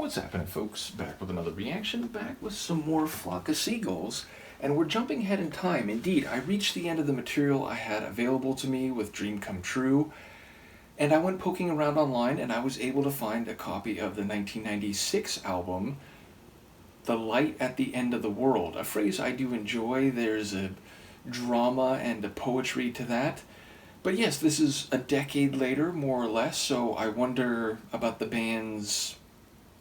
What's happening, folks? Back with another reaction, back with some more Flock of Seagulls, and we're jumping ahead in time. Indeed, I reached the end of the material I had available to me with Dream Come True, and I went poking around online, and I was able to find a copy of the 1996 album, The Light at the End of the World, a phrase I do enjoy. There's a drama and a poetry to that. But yes, this is a decade later, more or less, so I wonder about the band's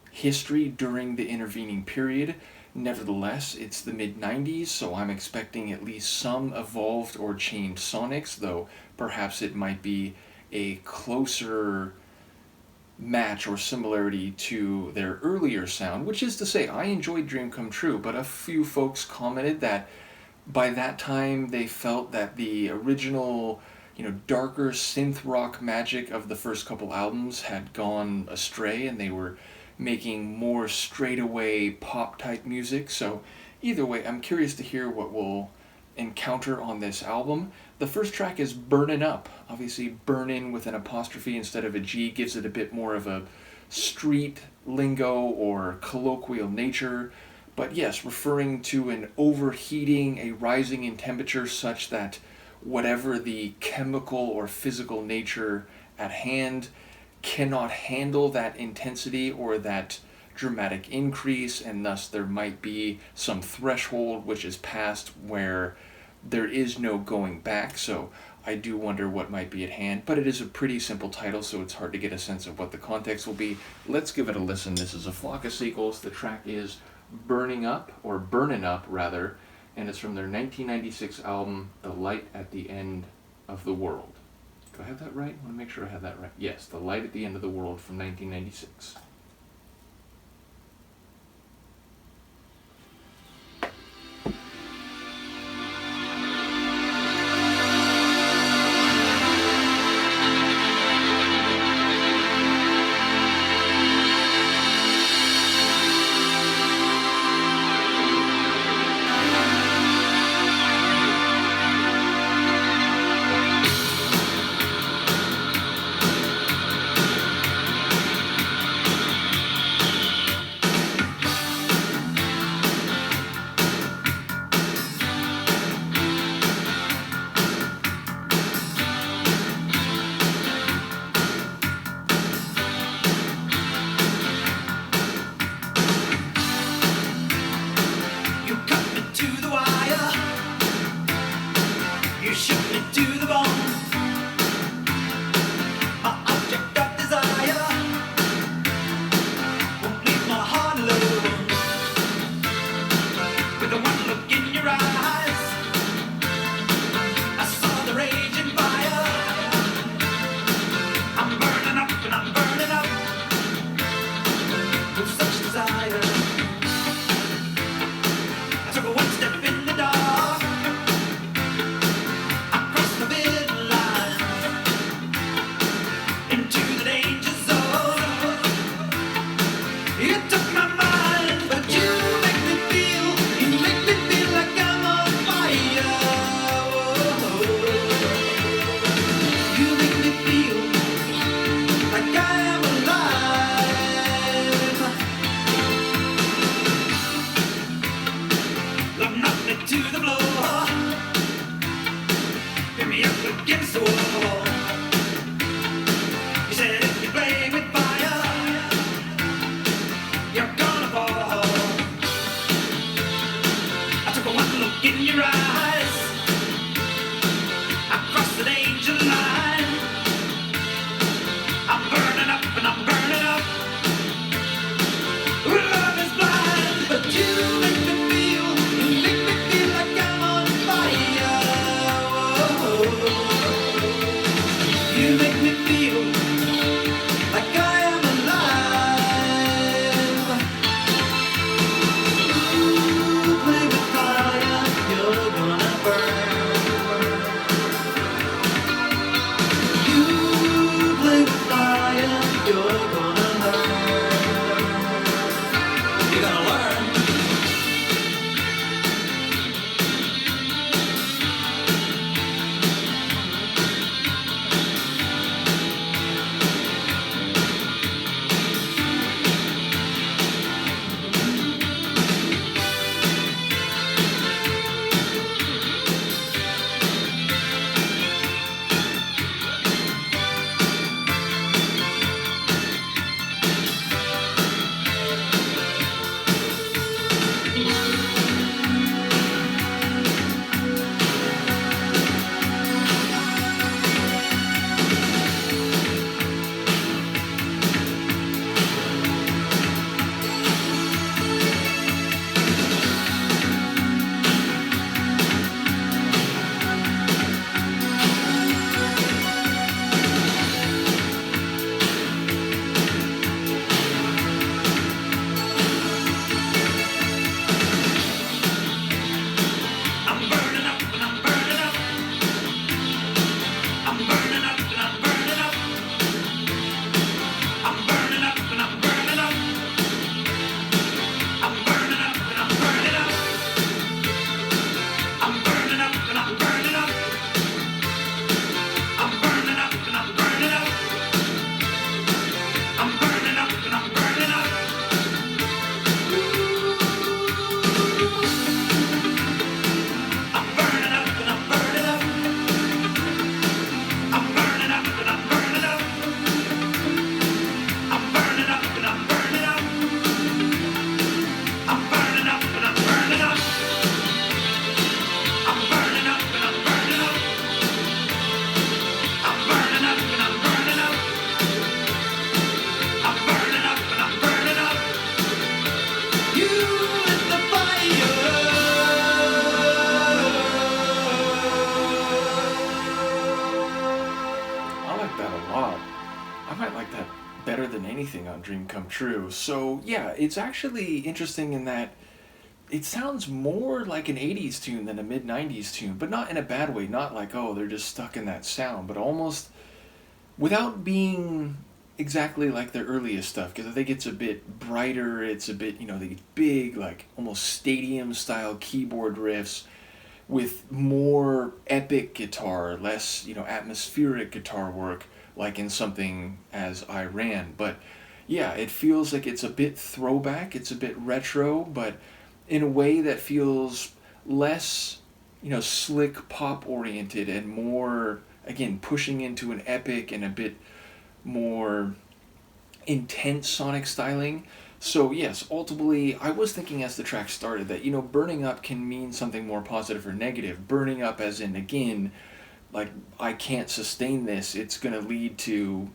history during the intervening period. Nevertheless, it's the mid-90s, so I'm expecting at least some evolved or changed sonics, though perhaps it might be a closer match or similarity to their earlier sound, which is to say, I enjoyed Dream Come True, but a few folks commented that by that time they felt that the original, darker synth rock magic of the first couple albums had gone astray, and they were making more straightaway pop type music. So either way, I'm curious to hear what we'll encounter on this album. The first track is Burnin Up. Obviously burnin with an apostrophe instead of a G gives it a bit more of a street lingo or colloquial nature. But yes, referring to an overheating, a rising in temperature such that whatever the chemical or physical nature at hand cannot handle that intensity or that dramatic increase, and thus there might be some threshold which is passed where there is no going back. So I do wonder what might be at hand, but it is a pretty simple title, so it's hard to get a sense of what the context will be. Let's give it a listen. This is A Flock of Seagulls. The track is Burnin Up, and it's from their 1996 album, The Light at the End of the World. Do I have that right? I want to make sure I have that right. Yes, The Light at the End of the World from 1996. come true. So yeah, it's actually interesting in that it sounds more like an 80s tune than a mid 90s tune, but not in a bad way. Not like, oh, they're just stuck in that sound, but almost without being exactly like their earliest stuff, because I think it's a bit brighter, it's a bit, the big, like almost stadium style keyboard riffs with more epic guitar, less, atmospheric guitar work, like in something as I Ran. But yeah, it feels like it's a bit throwback, it's a bit retro, but in a way that feels less, slick pop oriented and more, again, pushing into an epic and a bit more intense sonic styling. So yes, ultimately, I was thinking as the track started that, burning up can mean something more positive or negative. Burning up as in, again, like, I can't sustain this, it's going to lead to,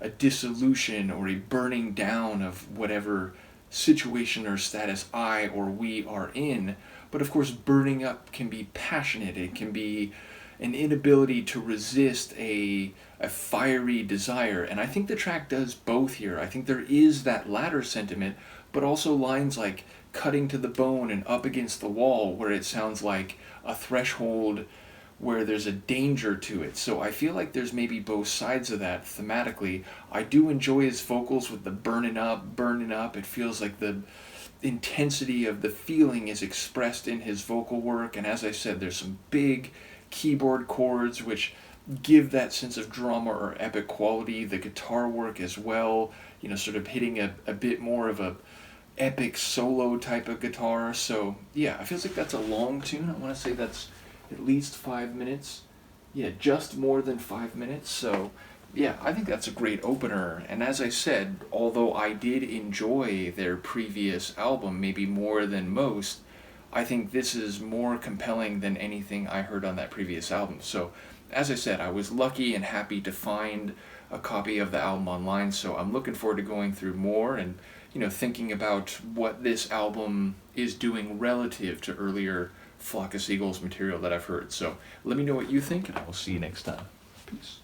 a dissolution or a burning down of whatever situation or status I or we are in. But of course, burning up can be passionate, it can be an inability to resist a fiery desire. And I think the track does both here. I think there is that latter sentiment, but also lines like cutting to the bone and up against the wall, where it sounds like a threshold where there's a danger to it. So I feel like there's maybe both sides of that thematically. I do enjoy his vocals with the burning up, burning up. It feels like the intensity of the feeling is expressed in his vocal work. And as I said, there's some big keyboard chords which give that sense of drama or epic quality. The guitar work as well, sort of hitting a bit more of a epic solo type of guitar. So yeah, it feels like that's a long tune. I want to say that's at least 5 minutes. Yeah, just more than 5 minutes. So yeah, I think that's a great opener. And as I said, although I did enjoy their previous album maybe more than most, I think this is more compelling than anything I heard on that previous album. So as I said, I was lucky and happy to find a copy of the album online, so I'm looking forward to going through more and, thinking about what this album is doing relative to earlier Flock of Seagulls material that I've heard. So let me know what you think, and I will see you next time. Peace.